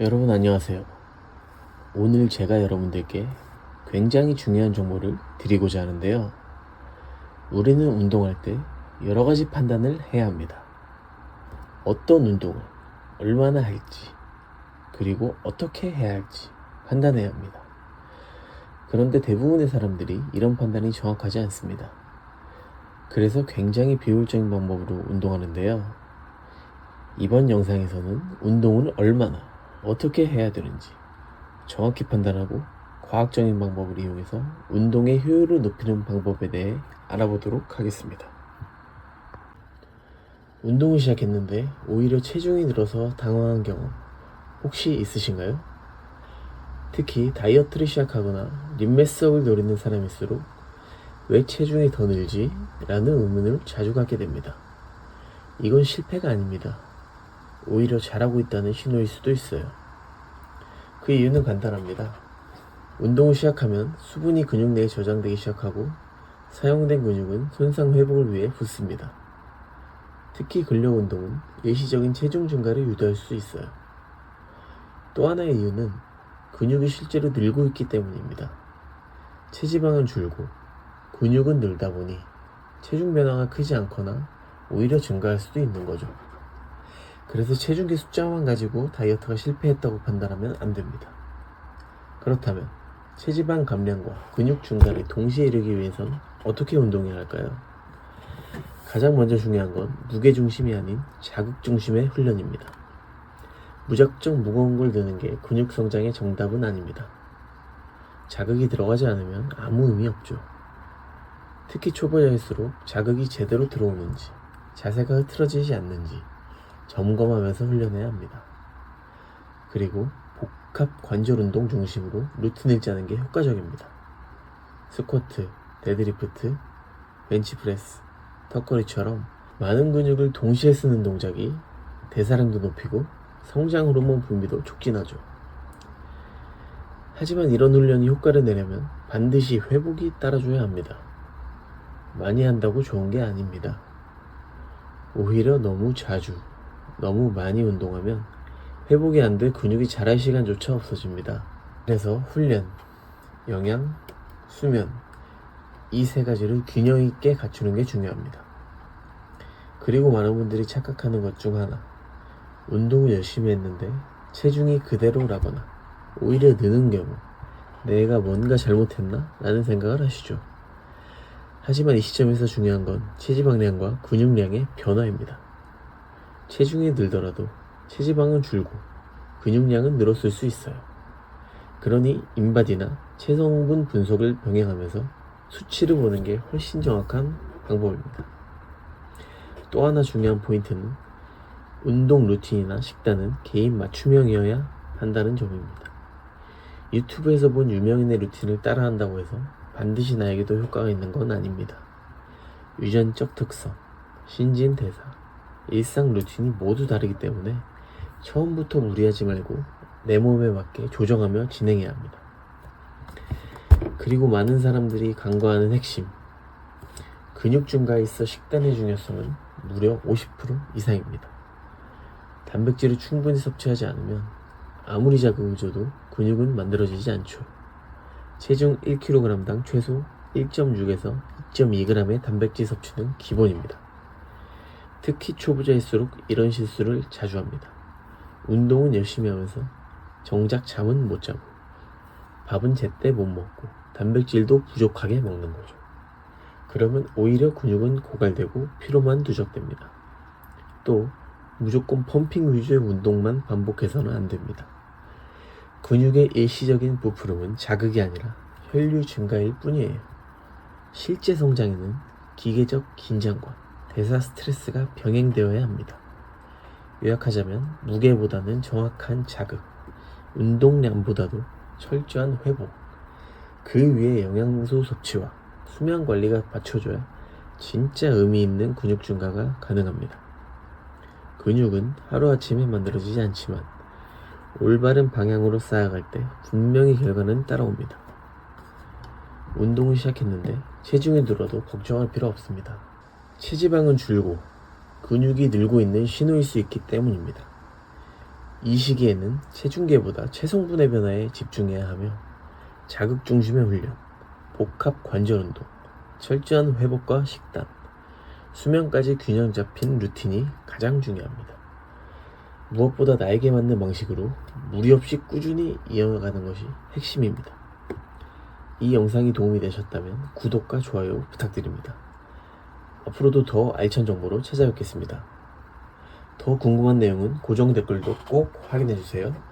여러분 안녕하세요. 오늘 제가 여러분들께 굉장히 중요한 정보를 드리고자 하는데요. 우리는 운동할 때 여러 가지 판단을 해야 합니다. 어떤 운동을 얼마나 할지, 그리고 어떻게 해야 할지 판단해야 합니다. 그런데 대부분의 사람들이 이런 판단이 정확하지 않습니다. 그래서 굉장히 비효율적인 방법으로 운동하는데요. 이번 영상에서는 운동을 얼마나 어떻게 해야 되는지 정확히 판단하고 과학적인 방법을 이용해서 운동의 효율을 높이는 방법에 대해 알아보도록 하겠습니다. 운동을 시작했는데 오히려 체중이 늘어서 당황한 경험 혹시 있으신가요? 특히 다이어트를 시작하거나 림메스업을 노리는 사람일수록 왜 체중이 더 늘지? 라는 의문을 자주 갖게 됩니다. 이건 실패가 아닙니다. 오히려 잘하고 있다는 신호일 수도 있어요. 그 이유는 간단합니다. 운동을 시작하면 수분이 근육 내에 저장되기 시작하고 사용된 근육은 손상 회복을 위해 붙습니다. 특히 근력 운동은 일시적인 체중 증가를 유도할 수 있어요. 또 하나의 이유는 근육이 실제로 늘고 있기 때문입니다. 체지방은 줄고 근육은 늘다 보니 체중 변화가 크지 않거나 오히려 증가할 수도 있는 거죠. 그래서 체중계 숫자만 가지고 다이어트가 실패했다고 판단하면 안 됩니다. 그렇다면 체지방 감량과 근육 증가를 동시에 이루기 위해선 어떻게 운동해야 할까요? 가장 먼저 중요한 건 무게중심이 아닌 자극중심의 훈련입니다. 무작정 무거운 걸 드는 게 근육 성장의 정답은 아닙니다. 자극이 들어가지 않으면 아무 의미 없죠. 특히 초보자일수록 자극이 제대로 들어오는지, 자세가 흐트러지지 않는지 점검하면서 훈련해야 합니다. 그리고 복합 관절 운동 중심으로 루틴을 짜는 게 효과적입니다. 스쿼트, 데드리프트, 벤치프레스, 턱걸이처럼 많은 근육을 동시에 쓰는 동작이 대사량도 높이고 성장 호르몬 분비도 촉진하죠. 하지만 이런 훈련이 효과를 내려면 반드시 회복이 따라줘야 합니다. 많이 한다고 좋은 게 아닙니다. 오히려 너무 자주, 너무 많이 운동하면 회복이 안 돼 근육이 자랄 시간조차 없어집니다. 그래서 훈련, 영양, 수면 이 세 가지를 균형 있게 갖추는 게 중요합니다. 그리고 많은 분들이 착각하는 것 중 하나, 운동을 열심히 했는데 체중이 그대로라거나 오히려 느는 경우 내가 뭔가 잘못했나? 라는 생각을 하시죠. 하지만 이 시점에서 중요한 건 체지방량과 근육량의 변화입니다. 체중이 늘더라도 체지방은 줄고 근육량은 늘었을 수 있어요. 그러니 인바디나 체성분 분석을 병행하면서 수치를 보는 게 훨씬 정확한 방법입니다. 또 하나 중요한 포인트는 운동 루틴이나 식단은 개인 맞춤형이어야 한다는 점입니다. 유튜브에서 본 유명인의 루틴을 따라한다고 해서 반드시 나에게도 효과가 있는 건 아닙니다. 유전적 특성, 신진대사, 일상 루틴이 모두 다르기 때문에 처음부터 무리하지 말고 내 몸에 맞게 조정하며 진행해야 합니다. 그리고 많은 사람들이 간과하는 핵심, 근육 증가에 있어 식단의 중요성은 무려 50% 이상입니다. 단백질을 충분히 섭취하지 않으면 아무리 자극을 줘도 근육은 만들어지지 않죠. 체중 1kg당 최소 1.6에서 2.2g의 단백질 섭취는 기본입니다. 특히 초보자일수록 이런 실수를 자주 합니다. 운동은 열심히 하면서 정작 잠은 못 자고 밥은 제때 못 먹고 단백질도 부족하게 먹는 거죠. 그러면 오히려 근육은 고갈되고 피로만 누적됩니다. 또 무조건 펌핑 위주의 운동만 반복해서는 안 됩니다. 근육의 일시적인 부풀음은 자극이 아니라 혈류 증가일 뿐이에요. 실제 성장에는 기계적 긴장과 대사 스트레스가 병행되어야 합니다. 요약하자면 무게보다는 정확한 자극, 운동량보다도 철저한 회복, 그 위에 영양소 섭취와 수면 관리가 받쳐줘야 진짜 의미 있는 근육 증가가 가능합니다. 근육은 하루아침에 만들어지지 않지만 올바른 방향으로 쌓아갈 때 분명히 결과는 따라옵니다. 운동을 시작했는데 체중이 늘어도 걱정할 필요 없습니다. 체지방은 줄고 근육이 늘고 있는 신호일 수 있기 때문입니다. 이 시기에는 체중계보다 체성분의 변화에 집중해야 하며 자극 중심의 훈련, 복합 관절 운동, 철저한 회복과 식단, 수면까지 균형 잡힌 루틴이 가장 중요합니다. 무엇보다 나에게 맞는 방식으로 무리 없이 꾸준히 이어가는 것이 핵심입니다. 이 영상이 도움이 되셨다면 구독과 좋아요 부탁드립니다. 앞으로도 더 알찬 정보로 찾아뵙겠습니다. 더 궁금한 내용은 고정 댓글도 꼭 확인해주세요.